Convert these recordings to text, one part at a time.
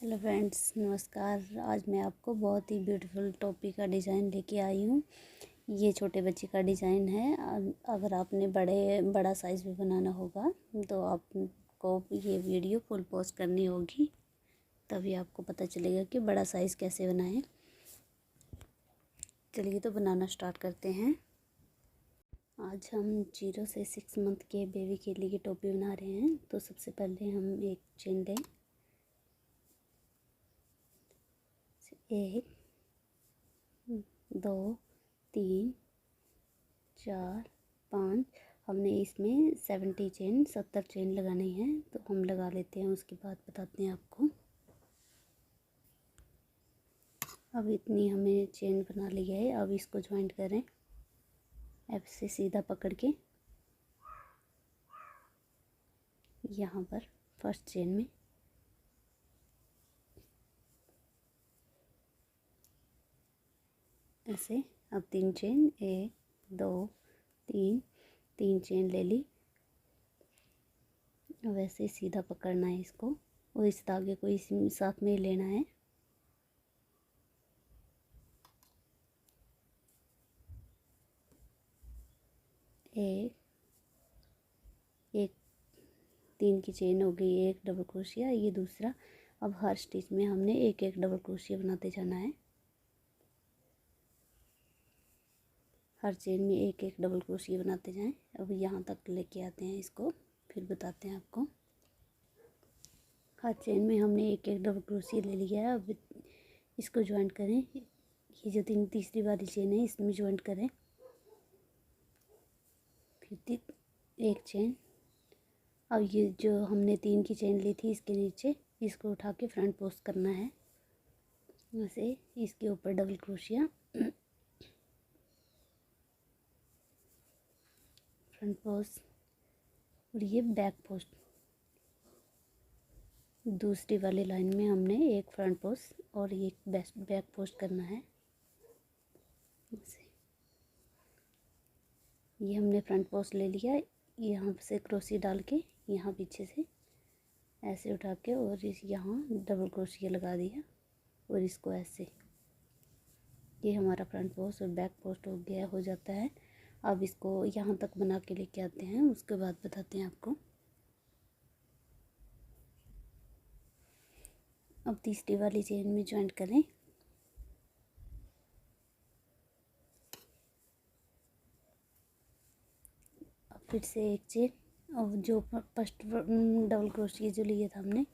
Hello friends, नमस्कार। आज मैं आपको बहुत ही ब्यूटीफुल टोपी का डिज़ाइन लेके आई हूँ। ये छोटे बच्चे का डिज़ाइन है। अगर आपने बड़ा साइज़ भी बनाना होगा तो आपको ये वीडियो फुल पॉज करनी होगी, तभी आपको पता चलेगा कि बड़ा साइज़ कैसे बनाएं। चलिए तो बनाना स्टार्ट करते हैं। आज हम 0 से 6 मंथ के बेबी के लिए टोपी बना रहे हैं। तो सबसे पहले हम एक चेन लें, 1 2 3 4 5। हमने इसमें 70 चेन लगानी है, तो हम लगा लेते हैं, उसके बाद बताते हैं आपको। अब इतनी हमें चेन बना लिया है। अब इसको ज्वाइंट करें ऐसे सीधा पकड़ के यहाँ पर फर्स्ट चेन में ऐसे। अब 3 चेन, 1 2 3, 3 चेन ले ली। वैसे सीधा पकड़ना है इसको और इस धागे को इस साथ में ही लेना है। एक 3 की चेन हो गई, एक डबल क्रोशिया, ये दूसरा। अब हर स्टिच में हमने एक एक डबल क्रोशिया बनाते जाना है। हर चेन में एक एक डबल क्रोशिया बनाते जाएं। अब यहाँ तक लेके आते हैं इसको, फिर बताते हैं आपको। हर चेन में हमने एक एक डबल क्रोशिया ले लिया है। अब इसको ज्वाइंट करें। ये जो तीसरी वाली चेन है इसमें ज्वाइंट करें। फिर एक चेन। अब ये जो हमने 3 की चेन ली थी इसके नीचे, इसको उठा के फ्रंट पोस्ट करना है। ऐसे इसके ऊपर डबल क्रोशिया, फ्रंट पोस्ट, और ये बैक पोस्ट। दूसरी वाली लाइन में हमने एक फ्रंट पोस्ट और एक बैक पोस्ट करना है। ऐसे ये हमने फ्रंट पोस्ट ले लिया। यहाँ से क्रोशिया डाल के यहाँ पीछे से ऐसे उठा के और इस यहाँ डबल क्रोशिया लगा दिया और इसको ऐसे। ये हमारा फ्रंट पोस्ट और बैक पोस्ट हो जाता है। अब इसको यहाँ तक बना के लेके आते हैं, उसके बाद बताते हैं आपको। अब तीसरी वाली चेन में ज्वाइंट करें। अब फिर से एक चेन, और जो फर्स्ट डबल क्रोशिया जो लिया था हमने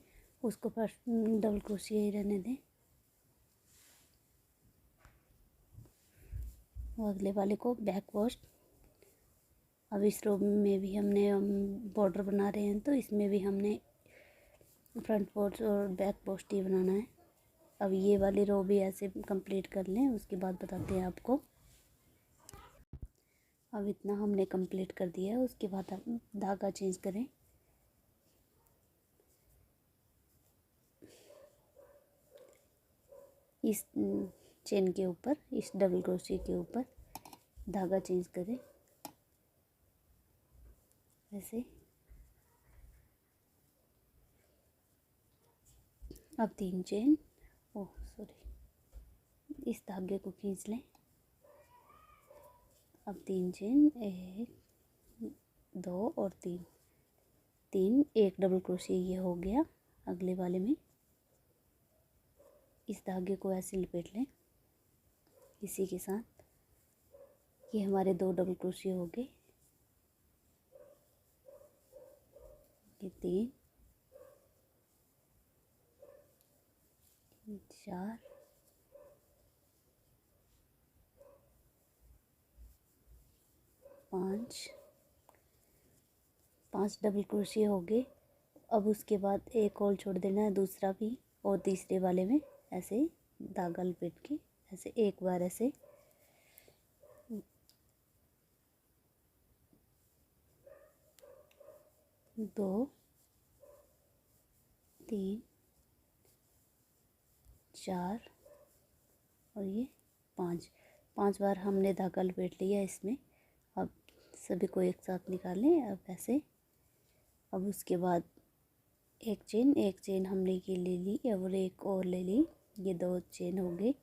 उसको फर्स्ट डबल क्रोशिया ही रहने दें। और अगले वाले को बैक पोस्ट। अब इस रो में भी हमने बॉर्डर बना रहे हैं, तो इसमें भी हमने फ्रंट पोस्ट और बैक पोस्ट ही बनाना है। अब ये वाली रो भी ऐसे कंप्लीट कर लें, उसके बाद बताते हैं आपको। अब इतना हमने कंप्लीट कर दिया है, उसके बाद हम धागा चेंज करें। इस चेन के ऊपर, इस डबल क्रोशिया के ऊपर धागा चेंज करें ऐसे। अब 3 चेन, ओह सॉरी, इस धागे को खींच लें। अब 3 चेन, 1 2 और 3, एक डबल क्रोशिया ये हो गया। अगले वाले में इस धागे को ऐसे लपेट लें इसी के साथ। ये हमारे 2 डबल क्रोशिया हो गए। ये 3 4 5 डबल क्रोशिया हो गए। अब उसके बाद एक और छोड़ देना है, दूसरा भी, और तीसरे वाले में ऐसे धागा लपेट के ऐसे एक बार ऐसे 2 3 4 और ये 5 बार हमने धागा लपेट लिया इसमें। अब सभी को एक साथ निकालें। अब ऐसे, अब उसके बाद एक चेन हमने ये ले ली और एक और ले ली, ये 2 चेन हो गई,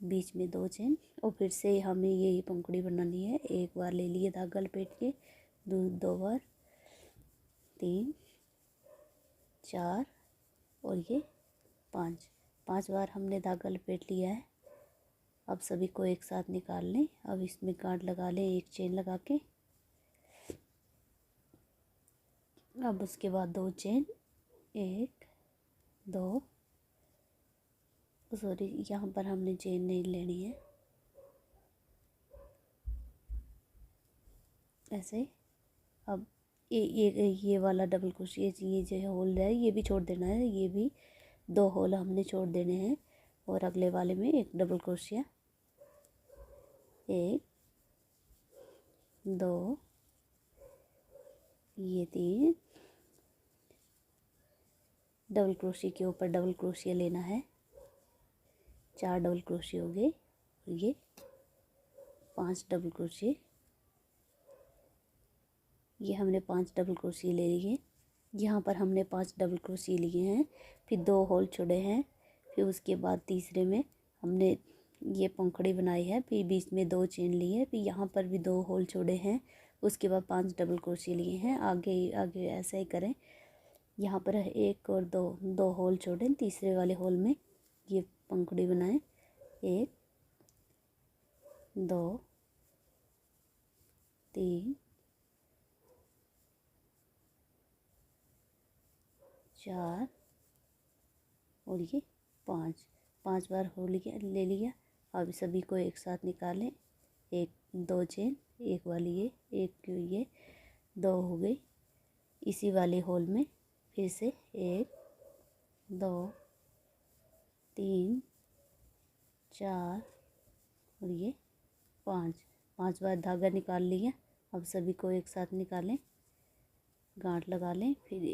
बीच में 2 चेन। और फिर से हमें यही पंखुड़ी बनानी है। एक बार ले लिए धागा लपेट के, 2 बार, 3 4 और ये 5 बार हमने धागा लपेट लिया है। अब सभी को एक साथ निकाल लें। अब इसमें गांठ लगा लें एक चेन लगा के। अब उसके बाद 2 चेन, 1 2, सॉरी यहाँ पर हमने चेन नहीं लेनी है, ऐसे। अब ये वाला डबल क्रोशिया, ये जो होल है ये भी छोड़ देना है, ये भी 2 होल हमने छोड़ देने हैं। और अगले वाले में एक डबल क्रोशिया, 1 2, ये 3, डबल क्रोशिया के ऊपर डबल क्रोशिया लेना है, 4 डबल क्रोशिया हो गए। और ये 5 डबल क्रोशिया, ये हमने 5 डबल क्रोशिया ले लिए। यहाँ पर हमने 5 डबल क्रोशिया लिए हैं, फिर 2 होल छोड़े हैं, फिर उसके बाद तीसरे में हमने ये पंखुड़ी बनाई है, फिर बीच में 2 चेन लिए, फिर यहाँ पर भी 2 होल छोड़े हैं, उसके बाद 5 डबल क्रोशिया लिए हैं। आगे आगे ऐसा ही करें। यहाँ पर 1 और 2 होल छोड़ें, तीसरे वाले होल में ये पंखुड़ी बनाएं, 1 2 3 4 और ये 5 बार हो लिया, ले लिया। अब सभी को एक साथ निकालें, 1 2 चेन, एक वाली ये 2 हो गई। इसी वाले होल में फिर से 1 2 3 4 और ये 5 बार धागा निकाल लिया। अब सभी को एक साथ निकालें, गांठ लगा लें, फिर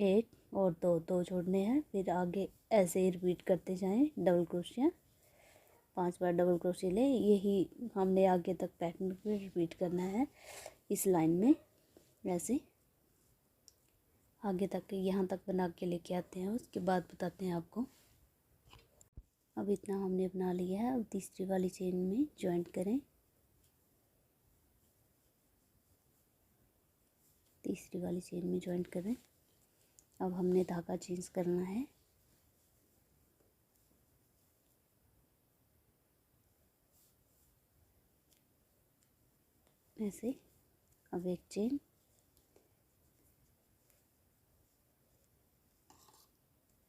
एक और 2 छोड़ने हैं, फिर आगे ऐसे ही रिपीट करते जाएं डबल क्रोशिया। 5 बार डबल क्रोशिया लें, यही हमने आगे तक पैटर्न पे रिपीट करना है इस लाइन में। ऐसे आगे तक यहाँ तक बना के लेके आते हैं, उसके बाद बताते हैं आपको। अब इतना हमने बना लिया है। अब तीसरी वाली चेन में ज्वाइंट करें, तीसरी वाली चेन में ज्वाइंट करें। अब हमने धागा चेंज करना है, ऐसे। अब एक चेन,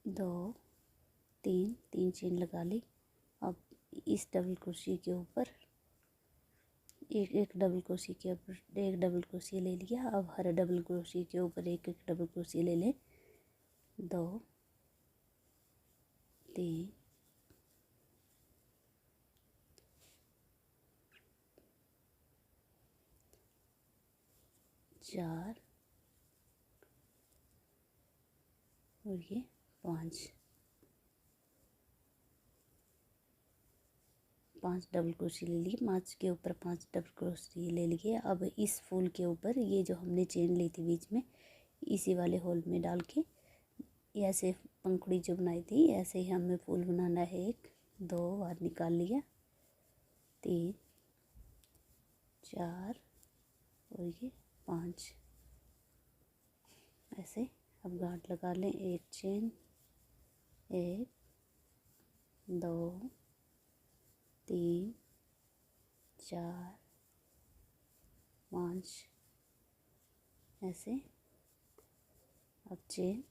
2 3 चेन लगा ली। अब इस डबल क्रोशिया के ऊपर एक डबल क्रोशिया के ऊपर एक डबल क्रोशिया ले लिया। अब हर डबल क्रोशिया के ऊपर एक डबल क्रोशिया ले लें, 2 3 4 और ये 5 डबल क्रोशिया ले लिए, 5 के ऊपर 5 डबल क्रोशिया ले लिए। अब इस फूल के ऊपर ये जो हमने चेन ली थी बीच में, इसी वाले होल में डाल के ऐसे पंखुड़ी जो बनाई थी ऐसे ही हमें फूल बनाना है। 1 2 बार निकाल लिया, 3 4 और ये 5, ऐसे। अब गांठ लगा लें, एक चेन, 1 2 3 4 5, ऐसे। अब चेन,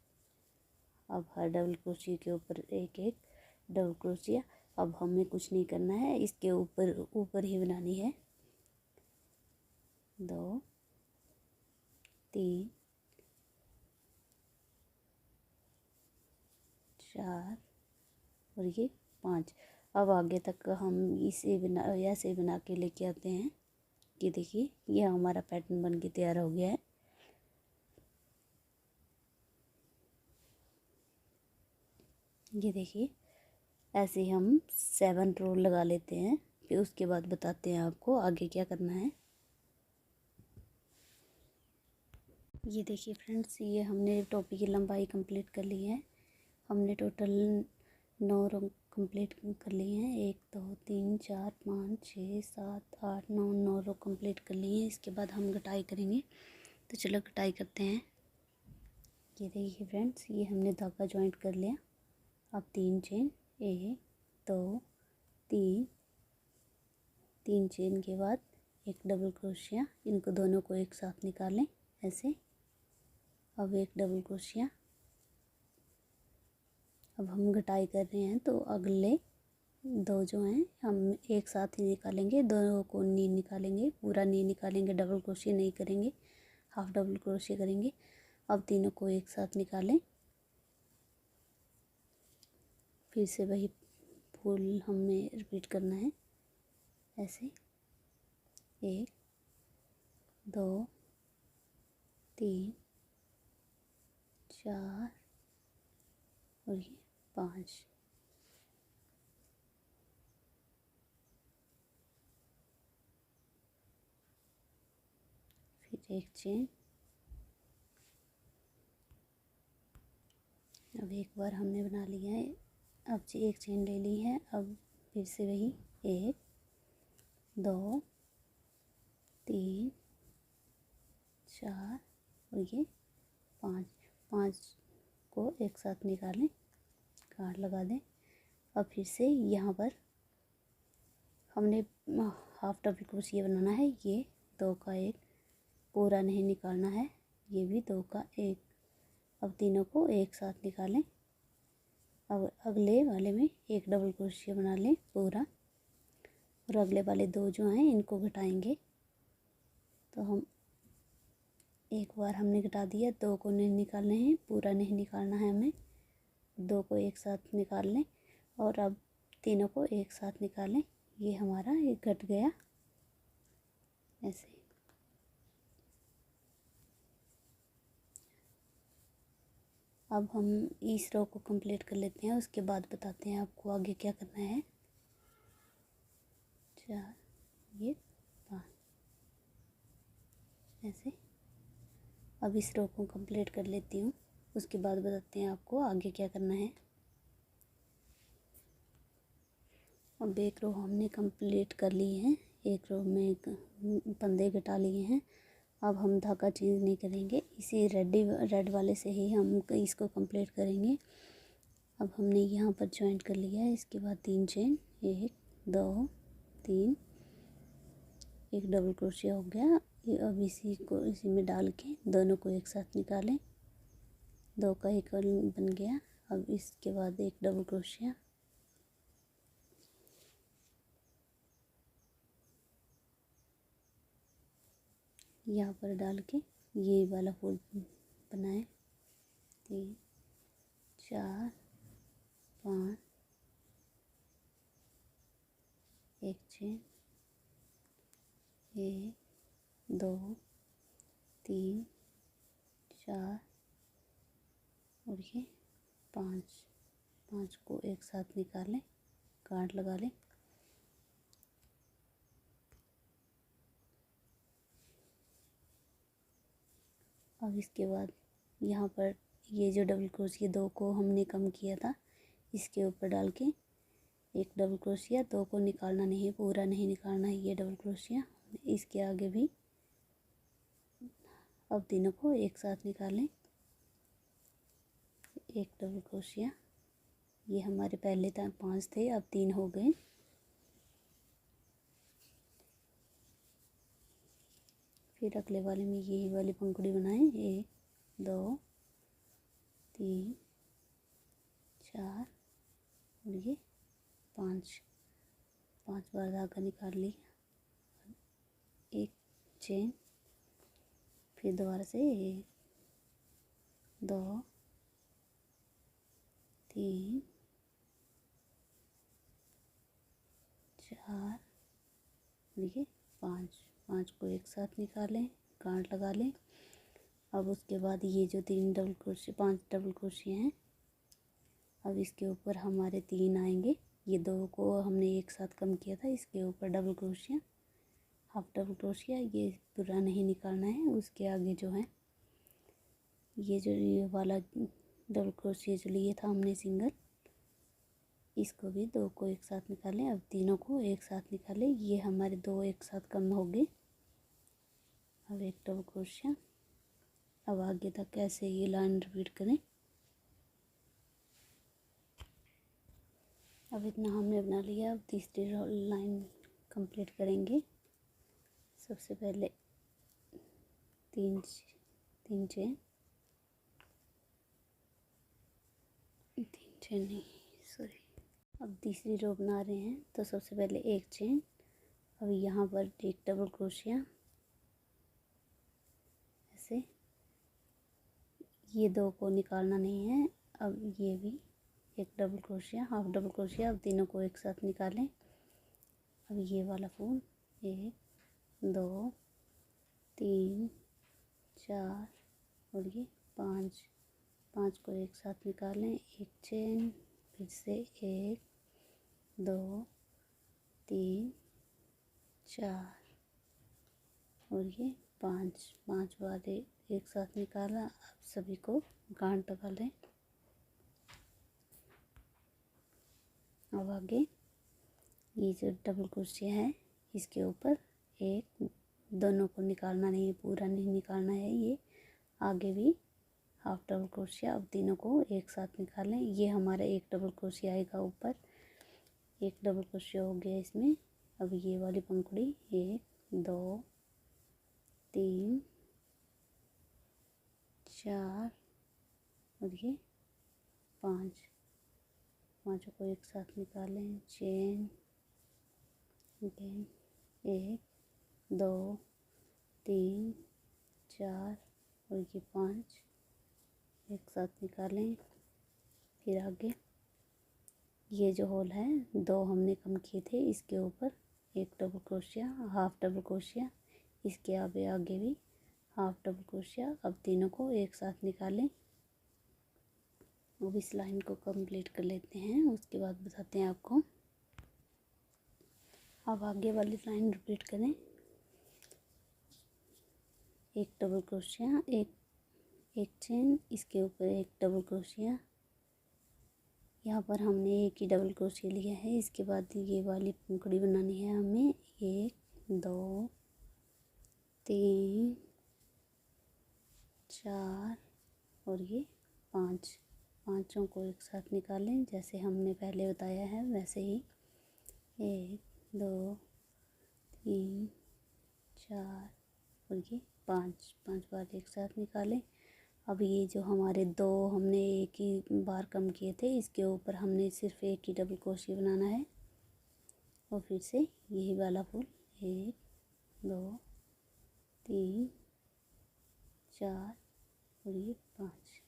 अब हर डबल क्रोशिया के ऊपर एक डबल क्रोशिया। अब हमें कुछ नहीं करना है, इसके ऊपर ही बनानी है। 2 3 4 और ये 5। अब आगे तक हम इसे ऐसे बना के लेके आते हैं। ये देखिए, ये हमारा पैटर्न बन के तैयार हो गया है। ये देखिए, ऐसे ही हम 7 रो लगा लेते हैं, फिर उसके बाद बताते हैं आपको आगे क्या करना है। ये देखिए फ्रेंड्स, ये हमने टोपी की लंबाई कंप्लीट कर ली है। हमने टोटल 9 रो कंप्लीट कर लिए हैं। 1 2 3 4 5 6 7 8 9 रो कंप्लीट कर लिए हैं। इसके बाद हम कटाई करेंगे, तो चलो कटाई करते हैं। ये देखिए फ्रेंड्स, ये हमने धागा ज्वाइंट कर लिया। अब 3 चेन, 1 2 3, 3 चेन के बाद एक डबल क्रोशिया, इनको दोनों को एक साथ निकालें ऐसे। अब एक डबल क्रोशिया। अब हम कटाई कर रहे हैं, तो अगले 2 जो हैं हम एक साथ ही निकालेंगे, दोनों को नहीं निकालेंगे, पूरा नहीं निकालेंगे, डबल क्रोशिया नहीं करेंगे, हाफ डबल क्रोशिया करेंगे। अब तीनों को एक साथ निकालें। फिर से वही फूल हमें रिपीट करना है ऐसे। 1 2 3 4 और ये 5। फिर एक चेन। अब एक बार हमने बना लिया है, अब एक चेन ले ली है। अब फिर से वही 1 2 3 4 और ये 5। 5 को एक साथ निकालें, गांठ लगा दें। अब फिर से यहाँ पर हमने हाफ डबल क्रोशिया बनाना है। ये 2 का 1 पूरा नहीं निकालना है, ये भी 2 का 1। अब तीनों को एक साथ निकालें। अब अगले वाले में एक डबल क्रोशिया बना लें पूरा, और अगले वाले 2 जो हैं इनको घटाएंगे। तो हम एक बार हमने घटा दिया, 2 को नहीं निकालने हैं, पूरा नहीं निकालना है हमें, 2 को एक साथ निकाल लें। और अब तीनों को एक साथ निकालें। ये हमारा एक घट गया ऐसे। अब हम इस रो को कंप्लीट कर लेते हैं, उसके बाद बताते हैं आपको आगे क्या करना है। 4 ये 5 ऐसे। अब इस रो को कंप्लीट कर लेती हूँ, उसके बाद बताते हैं आपको आगे क्या करना है। अब एक रो हमने कंप्लीट कर ली है, एक रो में फंदे घटा लिए हैं। अब हम धागा चेंज नहीं करेंगे, इसी रेड वाले से ही हम इसको कंप्लीट करेंगे। अब हमने यहाँ पर ज्वाइंट कर लिया है। इसके बाद 3 चेन, 1 2 3, एक डबल क्रोशिया हो गया। अब इसी में डाल के दोनों को एक साथ निकालें, 2 का 1 बन गया। अब इसके बाद एक डबल क्रोशिया, यहाँ पर डाल के ये वाला फूल बनाएं। 3 4 5, एक चेन, 1 2 3 4 और ये 5। 5 को एक साथ निकालें, गांठ लगा लें। अब इसके बाद यहाँ पर ये जो डबल क्रोशिया 2 को हमने कम किया था, इसके ऊपर डाल के एक डबल क्रोशिया, 2 को निकालना नहीं है, पूरा नहीं निकालना है ये डबल क्रोशिया। इसके आगे भी अब तीनों को एक साथ निकालें, एक डबल क्रोशिया। ये हमारे पहले 5 थे, अब 3 हो गए। फिर अगले वाले में यही वाली पंखुड़ी बनाएं। 1 2 3 4 और ये 5। 5 बार धागा निकाल लिया, एक चेन। फिर दोबारा से 1 2 3 4 और ये 5। 5 को एक साथ निकालें, गांठ लगा लें। अब उसके बाद ये जो 3 डबल क्रोशिया, 5 डबल क्रोशिया हैं, अब इसके ऊपर हमारे 3 आएंगे। ये 2 को हमने एक साथ कम किया था, इसके ऊपर double crochet, half double crochet. ये पूरा नहीं निकालना है, उसके आगे जो है ये जो ये वाला डबल क्रोशिया जो लिए था हमने सिंगल, इसको भी दो को एक साथ निकालें। अब तीनों को एक साथ निकालें। ये हमारे दो एक साथ कम हो गए। अब एक डबल क्रोशिया। अब आगे तक ऐसे ये लाइन रिपीट करें। अब इतना हमने बना लिया। अब तीसरी लाइन कंप्लीट करेंगे। सबसे पहले तीन चेन नहीं, सॉरी। अब तीसरी रो बना रहे हैं तो सबसे पहले एक चेन। अब यहाँ पर एक डबल क्रोशिया, ऐसे ये दो को निकालना नहीं है। अब ये भी एक double crochet, half double crochet. अब तीनों को एक साथ निकालें। अब ये वाला फूल 1 2 3 4 और ये 5 को एक साथ निकालें। एक चेन, फिर से 1 2 3 4 और ये 5 वाले एक साथ निकाला। अब सभी को गांठ लगा लें। अब आगे ये जो डबल क्रोशिया है इसके ऊपर एक, दोनों को निकालना नहीं है, पूरा नहीं निकालना है। ये आगे भी हाफ डबल क्रोशिया। अब तीनों को एक साथ निकालें। ये हमारा एक डबल क्रोशिया आएगा ऊपर, एक डबल क्रोशिया हो गया इसमें। अब ये वाली पंखुड़ी 1 2 3 4 और ये 5, पाँचों को एक साथ निकालें। चेन, अगेन 1 2 3 4 और ये 5 एक साथ निकालें। फिर आगे ये जो होल है, दो हमने कम किए थे, इसके ऊपर एक double crochet, half double crochet. इसके आगे भी हाफ डबल क्रोशिया। अब तीनों को एक साथ निकालें। अब इस लाइन को कंप्लीट कर लेते हैं, उसके बाद बताते हैं आपको। अब आगे वाली लाइन रिपीट करें। एक डबल क्रोशिया, एक चेन, इसके ऊपर एक डबल क्रोशिया। यहाँ पर हमने एक ही डबल क्रोशिया लिया है। इसके बाद ये वाली पंखुड़ी बनानी है हमें। 1 2 3 4 और ये 5, पाँचों को एक साथ निकालें जैसे हमने पहले बताया है वैसे ही। 1 2 3 4 और ये 5 बार एक साथ निकालें। अब ये जो हमारे दो हमने एक ही बार कम किए थे, इसके ऊपर हमने सिर्फ एक ही डबल क्रोशिया बनाना है। और फिर से यही वाला फूल 1 2 3 4 और ये 5।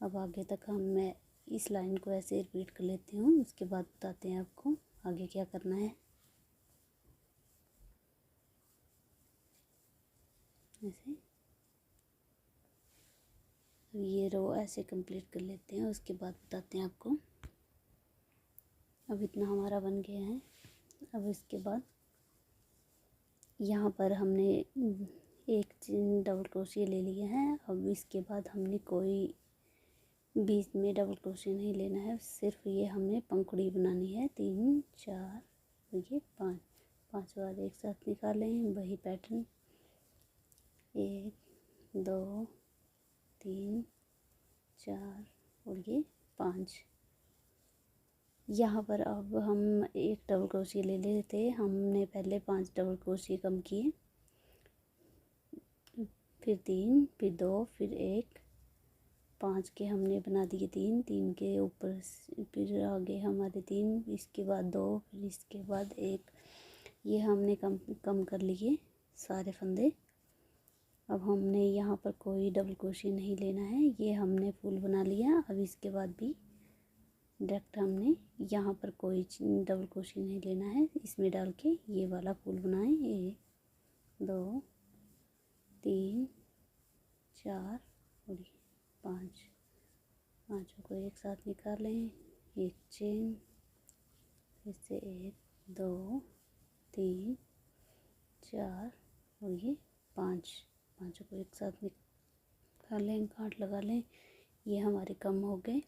अब आगे तक मैं इस लाइन को ऐसे रिपीट कर लेती हूँ, उसके बाद बताते हैं आपको आगे क्या करना है। ऐसे ये रो ऐसे कंप्लीट कर लेते हैं, उसके बाद बताते हैं आपको। अब इतना हमारा बन गया है। अब इसके बाद यहाँ पर हमने एक डबल क्रोशिया ले लिया है। अब इसके बाद हमने कोई बीच में डबल क्रोशिया नहीं लेना है, सिर्फ ये हमने पंखुड़ी बनानी है। 3 4 और ये 5 बार एक साथ निकालें, वही पैटर्न। 1 2 3 4 और ये 5। यहाँ पर अब हम एक डबल क्रोशिया ले लेते हैं। हमने पहले 5 डबल क्रोशिया कम किए, फिर 3, फिर 2, फिर 1, 5 के हमने बना दिए 3 के ऊपर फिर आगे हमारे 3, इसके बाद 2, फिर इसके बाद 1। ये हमने कम कर लिए सारे फंदे। अब हमने यहाँ पर कोई डबल क्रोशिया नहीं लेना है, ये हमने फूल बना लिया। अब इसके बाद भी डायरेक्ट हमने यहाँ पर कोई डबल क्रोशिया नहीं लेना है, इसमें डाल के ये वाला फूल बनाएं। 1 2 3 4 और 5, पाँचों को एक साथ निकालें। एक चेन, फिर से 1 2 3 4 और ये 5, पाँचों को एक साथ लगा लें, गांठ लगा लें। ये हमारे कम हो गए।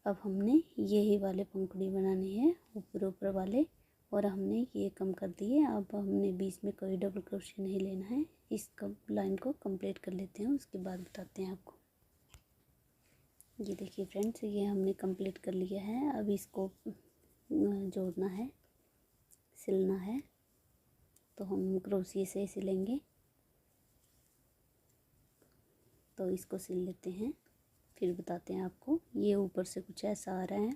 अब हमने यही वाले पंखुड़ी बनानी है, ऊपर ऊपर वाले, और हमने ये कम कर दिए। अब हमने बीच में कोई डबल क्रोशिया नहीं लेना है। इस लाइन को कंप्लीट कर लेते हैं, उसके बाद बताते हैं आपको। ये देखिए फ्रेंड्स, ये हमने कंप्लीट कर लिया है। अब इसको जोड़ना है, सिलना है, तो हम क्रोशिया से सिलेंगे। तो इसको सिल लेते हैं, फिर बताते हैं आपको। ये ऊपर से कुछ ऐसा आ रहा है।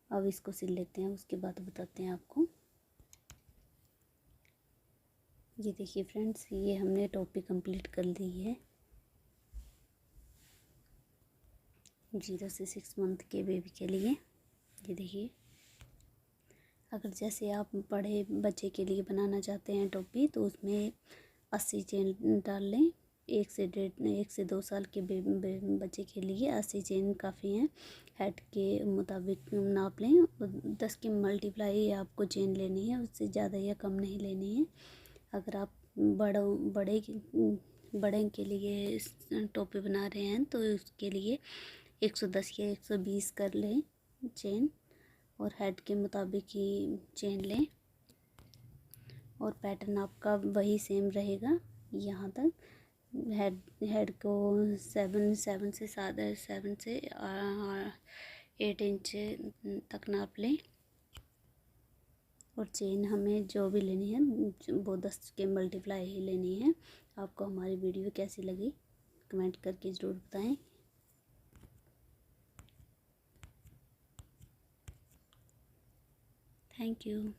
अब इसको सिल लेते हैं, उसके बाद बताते हैं आपको। ये देखिए फ्रेंड्स, ये हमने टोपी कंप्लीट कर ली है 0 से 6 मंथ के बेबी के लिए। ये देखिए, अगर जैसे आप बड़े बच्चे के लिए बनाना चाहते हैं टोपी, तो उसमें 80 चेन डाल लें। 1 से 2 साल के बच्चे के लिए 80 चेन काफ़ी हैं। हेड के मुताबिक नाप लें। 10 की मल्टीप्लाई आपको चेन लेनी है, उससे ज़्यादा या कम नहीं लेनी है। अगर आप बड़े के लिए टोपी बना रहे हैं, तो उसके लिए 110 या 120 कर लें चेन, और हेड के मुताबिक ही चेन लें। और पैटर्न आपका वही सेम रहेगा यहाँ तक। हेड को 7 से 8 इंच तक नाप लें। और चेन हमें जो भी लेनी है वो 10 के मल्टीप्लाई ही लेनी है। आपको हमारी वीडियो कैसी लगी कमेंट करके ज़रूर बताएं। Thank you.